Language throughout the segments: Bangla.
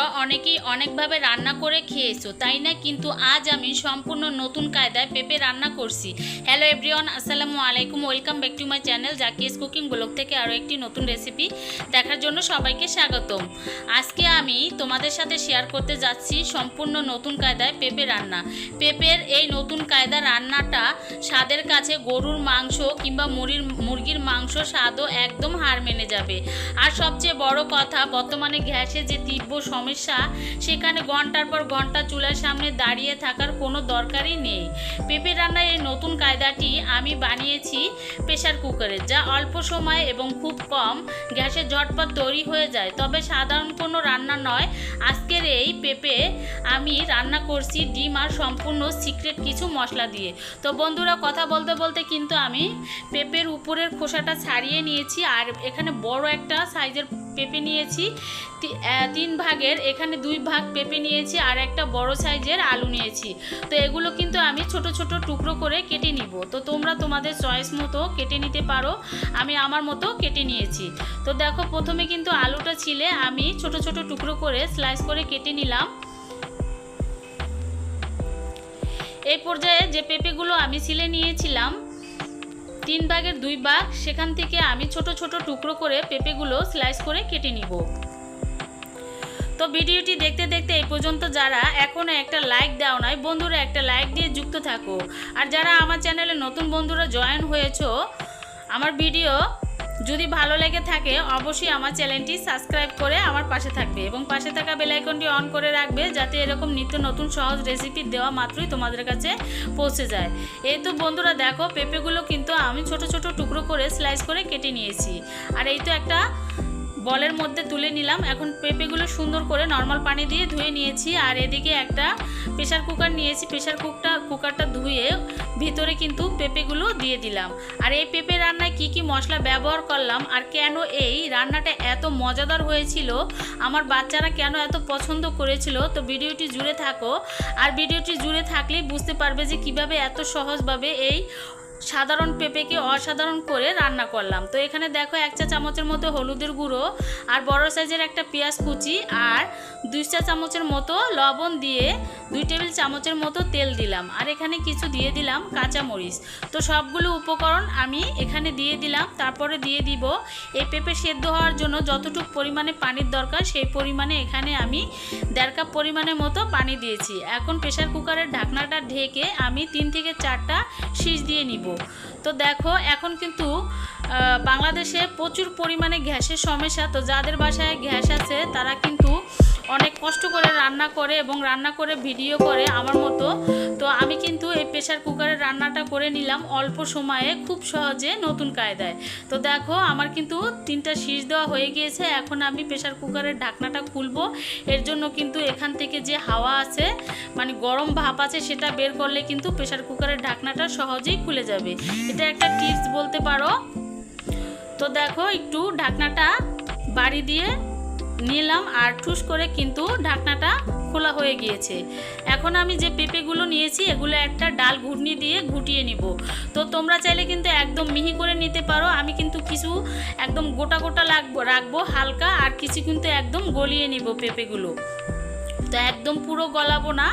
তোমরা অনেকেই অনেকভাবে রান্না করে খেয়েছো তাই না, কিন্তু আজ আমি সম্পূর্ণ নতুন কায়দায় পেঁপে রান্না করছি। হ্যালো এভরিওয়ান, আসসালামু আলাইকুম, welcome back to my channel Zaki's cooking blog থেকে আরও একটি নতুন রেসিপি দেখার জন্য সবাইকে স্বাগতম। আজকে আমি তোমাদের সাথে শেয়ার করতে যাচ্ছি সম্পূর্ণ নতুন কায়দায় পেঁপে রান্না। পেঁপের এই নতুন কায়দা রান্নাটা স্বাদের কাছে গরুর মাংস কিংবা মুরগির মাংস স্বাদও একদম হার মেনে যাবে। আর সবচেয়ে বড় কথা, বর্তমানে গ্যাসে যে তীব্র সমস্যা, সেখানে ঘন্টার পর ঘন্টা চুলার সামনে দাঁড়িয়ে থাকার কোনো দরকারই নেই। পেঁপে রান্নার এই নতুন কায়দাটি আমি বানিয়েছি প্রেসার কুকারে, যা অল্প সময় এবং খুব কম গ্যাসে ঝটপট তৈরি হয়ে যায়। তবে সাধারণ কোনো রান্না নয়, আজকের এই পেঁপে আমি রান্না করছি ডিম আর সম্পূর্ণ সিক্রেট কিছু মশলা দিয়ে। তো বন্ধুরা, কথা বলতে বলতে কিন্তু আমি পেঁপের উপরের খোসাটা ছাড়িয়ে নিয়েছি। আর এখানে বড় একটা সাইজের পেঁপে নিয়েছি, 3 ভাগের, এখানে 2 ভাগ পেঁপে নিয়েছি আর একটা বড় সাইজের আলু নিয়েছি। তো এগুলো কিন্তু আমি ছোট ছোট টুকরো করে কেটে নিব। তো তোমরা তোমাদের চয়েস মতো কেটে নিতে পারো, আমি আমার মতো কেটে নিয়েছি। তো দেখো, প্রথমে কিন্তু আলুটা ছিলে আমি ছোট ছোট টুকরো করে স্লাইস করে কেটে নিলাম। এই পর্যায়ে যে পেঁপেগুলো আমি ছিলে নিয়েছিলাম 3 ভাগের 2 ভাগ, সেখান থেকে আমি ছোট ছোট টুকরো করে পেঁপেগুলো স্লাইস করে কেটে নিব। তো ভিডিওটি দেখতে দেখতে এই পর্যন্ত যারা এখনও একটা লাইক দাও নাই, বন্ধুরা একটা লাইক দিয়ে যুক্ত থাকো। আর যারা আমার চ্যানেলে নতুন বন্ধুরা জয়েন হয়েছো, আমার ভিডিও যদি ভালো লেগে থাকে অবশ্যই আমার চ্যানেলটি সাবস্ক্রাইব করে আমার পাশে থাকবে এবং পাশে থাকা বেল আইকনটি অন করে রাখবে, যাতে এরকম নিত্য নতুন সহজ রেসিপি দেওয়া মাত্রই তোমাদের কাছে পৌঁছে যায়। এই তো বন্ধুরা দেখো, পেঁপেগুলো কিন্তু আমি ছোট ছোট টুকরো করে স্লাইস করে কেটে নিয়েছি। আর এই তো একটা বলের মধ্যে তুলে নিলাম। এখন পেঁপেগুলো সুন্দর করে নর্মাল পানি দিয়ে ধুয়ে নিয়েছি। আর এদিকে একটা প্রেসার কুকার নিয়েছি, প্রেসার কুকারটা ধুয়ে ভিতরে কিন্তু পেঁপেগুলো দিয়ে দিলাম। আর এই পেঁপে রান্নায় কি কি মশলা ব্যবহার করলাম আর কেন এই রান্নাটা এত মজাদার হয়েছিল, আমার বাচ্চারা কেন এত পছন্দ করেছিল, তো ভিডিওটি জুড়ে থাকো। আর ভিডিওটি জুড়ে থাকলেই বুঝতে পারবে যে কিভাবে এত সহজভাবে এই সাধারণ পেঁপেকে অসাধারণ করে রান্না করলাম। তো এখানে দেখো 1 চা চামচের মতো হলুদের গুঁড়ো আর বড় সাইজের একটা পেঁয়াজ কুচি আর 2 চা চামচের মতো লবণ দিয়ে 2 টেবিল চামচের মতো তেল দিলাম। আর এখানে কিছু দিয়ে দিলাম কাঁচামরিচ। তো সবগুলো উপকরণ আমি এখানে দিয়ে দিলাম। তারপরে দিয়ে দিব এই পেঁপে সেদ্ধ হওয়ার জন্য যতটুকু পরিমাণে পানির দরকার, সেই পরিমাণে এখানে আমি 1.5 কাপ পরিমাণের মতো পানি দিয়েছি। এখন প্রেসার কুকারের ঢাকনাটা ঢেকে আমি 3 থেকে 4টা সিটি দিয়ে নিব। তো দেখো, এখন কিন্তু বাংলাদেশে প্রচুর পরিমাণে গ্যাসের সমস্যা। তো যাদের বাসায় গ্যাস আছে তারা কিন্তু অনেক কষ্ট করে রান্না করে এবং রান্না করে ভিডিও করে আমার মতো। তো আমি কিন্তু এই প্রেসার কুকারের রান্নাটা করে নিলাম অল্প সময়ে, খুব সহজে, নতুন কায়দায়। তো দেখো, আমার কিন্তু 3টা সিটি দেওয়া হয়ে গিয়েছে। এখন আমি প্রেসার কুকারের ঢাকনাটা খুলবো। এর জন্য কিন্তু এখান থেকে যে হাওয়া আছে, মানে গরম ভাপ আছে, সেটা বের করলে কিন্তু প্রেসার কুকারের ঢাকনাটা সহজেই খুলে যাবে। এটা একটা টিপস বলতে পারো। তো দেখো, একটু ঢাকনাটা বাড়ি দিয়ে নিলাম আর ঠুস করে কিন্তু ঢাকনাটা খোলা হয়ে গিয়েছে। এখন আমি যে পেঁপেগুলো নিয়েছি এগুলো একটা ডাল ঘুটনি দিয়ে ঘুটিয়ে নিব। তো তোমরা চাইলে কিন্তু একদম মিহি করে নিতে পারো। আমি কিন্তু কিছু একদম গোটা গোটা রাখবো হালকা, আর কিছু কিন্তু একদম গলিয়ে নিব পেঁপেগুলো। তো একদম পুরো গলাবো না,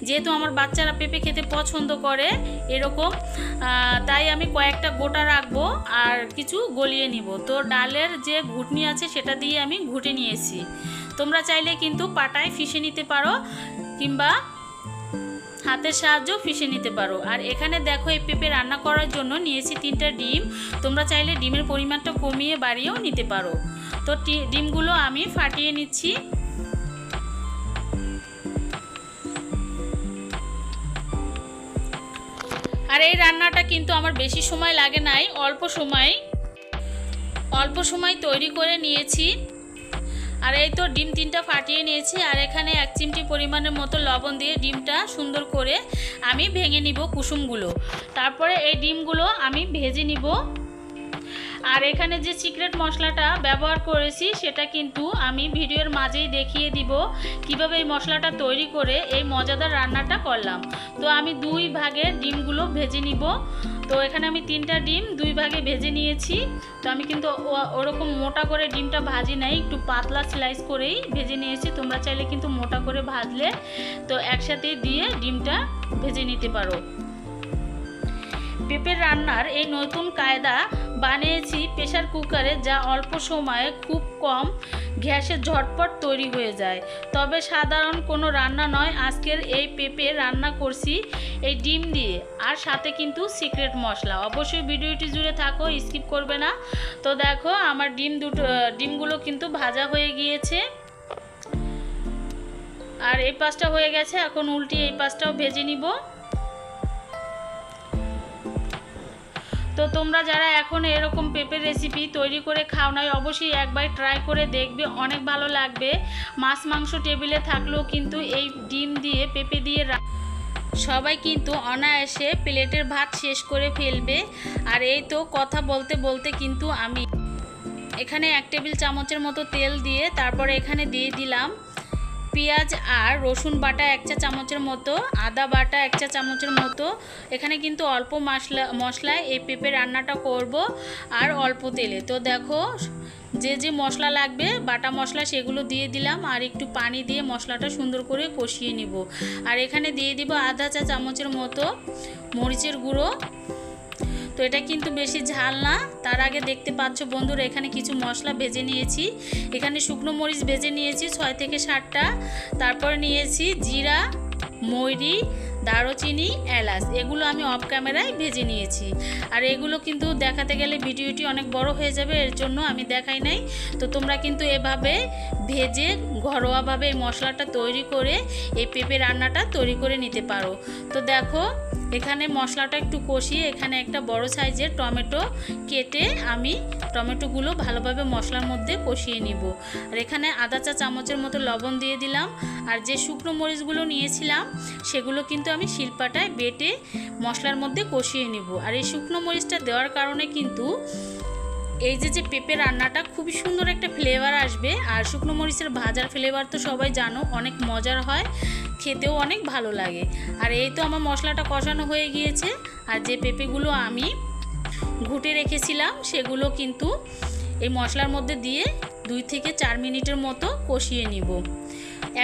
যেহেতু আমার বাচ্চারা পেঁপে খেতে পছন্দ করে এরকম, তাই আমি কয়েকটা গোটা রাখবো আর কিছু গলিয়ে নিব। তো ডালের যে ঘুটনি আছে সেটা দিয়ে আমি ঘুটে নিয়েছি। তোমরা চাইলে কিন্তু পাটায় ফিশে নিতে পারো কিংবা হাতের সাহায্যেও ফিশে নিতে পারো। আর এখানে দেখো, এই পেঁপে রান্না করার জন্য নিয়েছি 3টা ডিম। তোমরা চাইলে ডিমের পরিমাণটা কমিয়ে বাড়িয়েও নিতে পারো। তো ডিমগুলো আমি ফাটিয়ে নিচ্ছি। আর এই রান্নাটা কিন্তু আমার বেশি সময় লাগে নাই, অল্প সময় তৈরি করে নিয়েছি। আর এই তো ডিম 3টা ফাটিয়ে নিয়েছি। আর এখানে 1 চিমটি পরিমাণের মতো লবণ দিয়ে ডিমটা সুন্দর করে আমি ভেঙে নিব কুসুমগুলো। তারপরে এই ডিমগুলো আমি ভেজে নিব। আর এখানে যে সিক্রেট মশলাটা ব্যবহার করেছি সেটা কিন্তু আমি ভিডিওর মাঝেই দেখিয়ে দিব কিভাবে এই মশলাটা তৈরি করে এই মজাদার রান্নাটা করলাম। তো আমি 2 ভাগে ডিমগুলো ভেজে নিব। তো এখানে আমি 3টা ডিম 2 ভাগে ভেজে নিয়েছি। তো আমি কিন্তু ওরকম মোটা করে ডিমটা ভাজি নাই, একটু পাতলা স্লাইস করেই ভেজে নিয়েছি। তোমরা চাইলে কিন্তু মোটা করে ভাজলে তো একসাথে দিয়ে ডিমটা ভেজে নিতে পারো। পেঁপের রান্নার এই নতুন কায়দা বানিয়েছি প্রেসার কুকারে, যা অল্প সময়ে খুব কম গ্যাসে ঝটপট তৈরি হয়ে যায়। তবে সাধারণ কোনো রান্না নয়, আজকের এই পেঁপে রান্না করছি এই ডিম দিয়ে, আর সাথে কিন্তু সিক্রেট মশলা। অবশ্যই ভিডিওটি জুড়ে থাকো, স্কিপ করবে না। তো দেখো আমার ডিমগুলো কিন্তু ভাজা হয়ে গিয়েছে, আর এই পাশটা হয়ে গেছে। এখন উল্টি এই পাশটাও ভেজে নিব। তো তোমরা যারা এখন এরকম পেঁপের রেসিপি তৈরি করে খাও নাই, অবশ্যই একবার ট্রাই করে দেখবে, অনেক ভালো লাগবে। মাছ মাংস টেবিলে থাকলেও কিন্তু এই ডিম দিয়ে পেঁপে দিয়ে সবাই কিন্তু অনায়াসে প্লেটের ভাত শেষ করে ফেলবে। আর এই তো কথা বলতে বলতে কিন্তু আমি এখানে 1 টেবিল চামচের মতো তেল দিয়ে তারপরে এখানে দিয়ে দিলাম পেঁয়াজ আর রসুন বাটা 1 চা চামচের মতো, আদা বাটা 1 চা চামচের মতো। এখানে কিন্তু অল্প মশলায় এই পেঁপে রান্নাটা করব আর অল্প তেলে। তো দেখো যে যে মশলা লাগবে বাটা মশলা সেগুলো দিয়ে দিলাম, আর একটু পানি দিয়ে মশলাটা সুন্দর করে কষিয়ে নিব। আর এখানে দিয়ে দিব আধা চা চামচের মতো মরিচের গুঁড়ো। তো এটা কিন্তু বেশি ঝাল না। তার আগে দেখতে পাচ্ছ বন্ধুরা এখানে কিছু মশলা ভেজে নিয়েছি। এখানে শুকনো মরিচ ভেজে নিয়েছি 6 থেকে 7টা। তারপরে নিয়েছি জিরা, মৌরি, দারুচিনি, এলাচ, এগুলো আমি অফ ক্যামেরায় ভেজে নিয়েছি। আর এগুলো কিন্তু দেখাতে গেলে ভিডিওটি অনেক বড় হয়ে যাবে, এর জন্য আমি দেখাই নাই। তো তোমরা কিন্তু এভাবে ভেজে ঘরোয়াভাবে এই মশলাটা তৈরি করে এই পেঁপে রান্নাটা তৈরি করে নিতে পারো। তো দেখো এখানে মশলাটা একটু কষিয়ে এখানে একটা বড় সাইজের টমেটো কেটে আমি টমেটোগুলো ভালোভাবে মশলার মধ্যে কষিয়ে নিব। আর এখানে আধা চা চামচের মতো লবণ দিয়ে দিলাম। আর যে শুকনো মরিচগুলো নিয়েছিলাম সেগুলো কিন্তু আমি শিলপাটায় বেটে মশলার মধ্যে কষিয়ে নিব। আর এই শুকনো মরিচটা দেওয়ার কারণে কিন্তু এই যে পেঁপে রান্নাটা খুবই সুন্দর একটা ফ্লেভার আসবে। আর শুকনো মরিচের ভাজার ফ্লেভার তো সবাই জানো অনেক মজার হয়, খেতেও অনেক ভালো লাগে। আর এই তো আমার মশলাটা কষানো হয়ে গিয়েছে। আর যে পেঁপেগুলো আমি ঘুটে রেখেছিলাম সেগুলো কিন্তু এই মশলার মধ্যে দিয়ে 2 থেকে 4 মিনিটের মতো কষিয়ে নিব।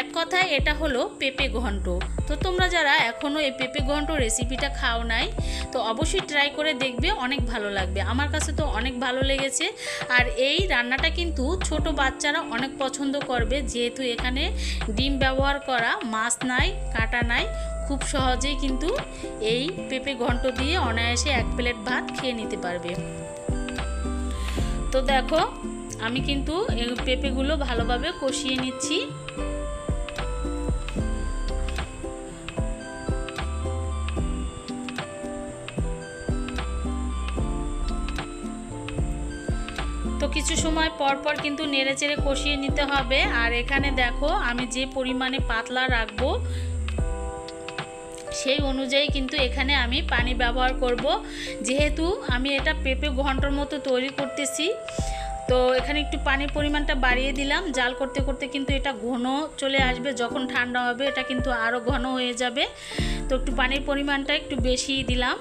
এক কথায় এটা হলো পেঁপে ঘন্ট। তো তোমরা যারা এখনও এই পেঁপে ঘন্ট রেসিপিটা খাও নাই তো অবশ্যই ট্রাই করে দেখবে, অনেক ভালো লাগবে। আমার কাছে তো অনেক ভালো লেগেছে। আর এই রান্নাটা কিন্তু ছোট বাচ্চারা অনেক পছন্দ করবে, যেহেতু এখানে ডিম ব্যবহার করা, মাছ নাই, কাটা নাই। খুব সহজেই কিন্তু এই পেঁপে ঘন্ট দিয়ে অনায়াসে 1 প্লেট ভাত খেয়ে নিতে পারবে। তো দেখো আমি কিন্তু এই পেঁপেগুলো ভালোভাবে কষিয়ে নিচ্ছি। তো কিছু সময় পর পর কিন্তু নেড়েচেড়ে কষিয়ে নিতে হবে। আর এখানে দেখো আমি যে পরিমাণে পাতলা রাখবো সেই অনুযায়ী কিন্তু এখানে আমি পানি ব্যবহার করব, যেহেতু আমি এটা পেঁপে ঘন্টর মতো তৈরি করতেছি। তো এখানে একটু পানির পরিমাণটা বাড়িয়ে দিলাম। জাল করতে করতে কিন্তু এটা ঘন চলে আসবে, যখন ঠান্ডা হবে এটা কিন্তু আরও ঘন হয়ে যাবে। তো একটু পানির পরিমাণটা একটু বেশি দিলাম।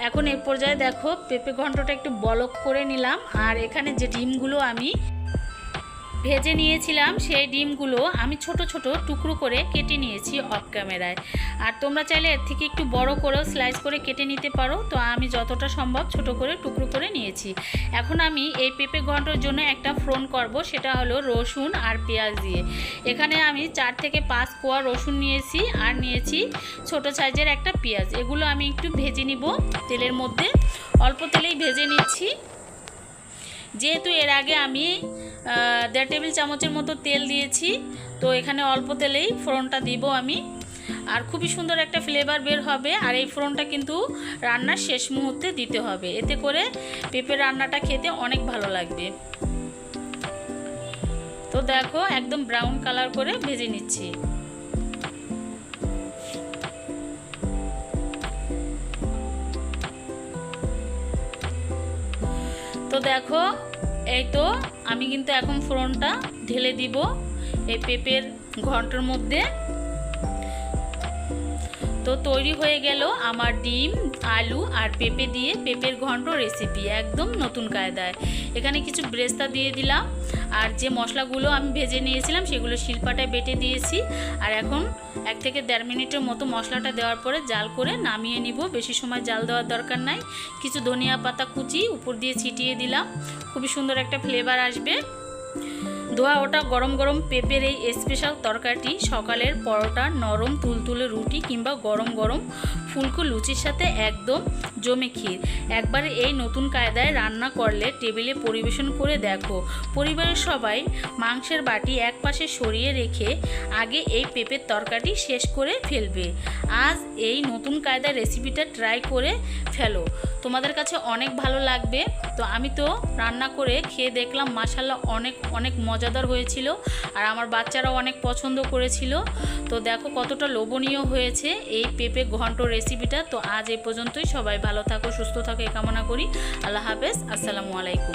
এখন এই পর্যায়ে দেখো পেঁপে ঘন্টটা একটু বলক করে নিলাম। আর এখানে যে ডিমগুলো আমি ভেজে নিয়েছিলাম সেই ডিমগুলো আমি ছোট ছোট টুকরো করে কেটে নিয়েছি অফ ক্যামেরায়। আর তোমরা চাইলে এর থেকে একটু বড় করেও স্লাইস করে কেটে নিতে পারো। তো আমি যতটা সম্ভব ছোট করে টুকরো করে নিয়েছি। এখন আমি এই পেঁপে ঘন্টর জন্য একটা ফোড়ন করব, সেটা হলো রসুন আর পেঁয়াজ দিয়ে। এখানে আমি 4 থেকে 5 কোয়া রসুন নিয়েছি আর নিয়েছি ছোট সাইজের একটা পেঁয়াজ। এগুলো আমি একটু ভেজে নিব তেলের মধ্যে, অল্প তেলেই ভেজে নিচ্ছি। যেহেতু এর আগে আমি 1.5 টেবিল চামচের মতো তেল দিয়েছি, তো এখানে অল্প তেলেই ফোড়নটা দিব আমি। আর খুবই সুন্দর একটা ফ্লেভার বের হবে। আর এই ফোড়নটা কিন্তু রান্নার শেষ মুহূর্তে দিতে হবে, এতে করে পেঁপে রান্নাটা খেতে অনেক ভালো লাগবে। তো দেখো একদম ব্রাউন কালার করে ভেজে নিচ্ছি। তো তো দেখো এই তো আমি কিন্তু এখন ফোড়নটা ঢেলে দিব এই পেঁপের ঘন্টার মধ্যে। তো তৈরি হয়ে গেল আমার ডিম, আলু আর পেঁপে দিয়ে পেঁপের ঘন্ট রেসিপি, একদম নতুন কায়দায়। এখানে কিছু বেরেস্তা দিয়ে দিলাম, আর যে মশলাগুলো আমি ভেজে নিয়েছিলাম সেগুলো শিলপাটায় বেটে দিয়েছি। আর এখন 1 থেকে 1.5 মিনিটের মতো মশলাটা দেওয়ার পরে জাল করে নামিয়ে নিব। বেশি সময় জাল দেওয়ার দরকার নাই। কিছু ধনিয়া পাতা কুচি উপর দিয়ে ছিটিয়ে দিলাম, খুবই সুন্দর একটা ফ্লেভার আসবে। ধোয়া ওটা গরম গরম পেঁপের এই স্পেশাল তরকারিটি সকালের পরোটা, নরম তুলতুলে রুটি কিংবা গরম গরম ফুলকো লুচির সাথে একদম জমে ক্ষীর। একবারে এই নতুন কায়দায় রান্না করলে টেবিলে পরিবেশন করে দেখো। পরিবারের সবাই মাংসের বাটি এক পাশে সরিয়ে রেখে আগে এই পেঁপের তরকারিটি শেষ করে ফেলবে। আজ এই নতুন কায়দার রেসিপিটা ট্রাই করে ফেলো, তোমাদের কাছে অনেক ভালো লাগবে। তো আমি তো রান্না করে খেয়ে দেখলাম, মাশাআল্লাহ অনেক অনেক মজাদার হয়েছিল, আর আমার বাচ্চারাও অনেক পছন্দ করেছিল। তো দেখো কতটা লোভনীয় হয়েছে এই পেঁপে ঘন্ট রেসিপিটা। তো আজ এই পর্যন্তই। সবাই ভালো থাকো, সুস্থ থাকো এই কামনা করি। আল্লাহ হাফেজ, আসসালামু আলাইকুম।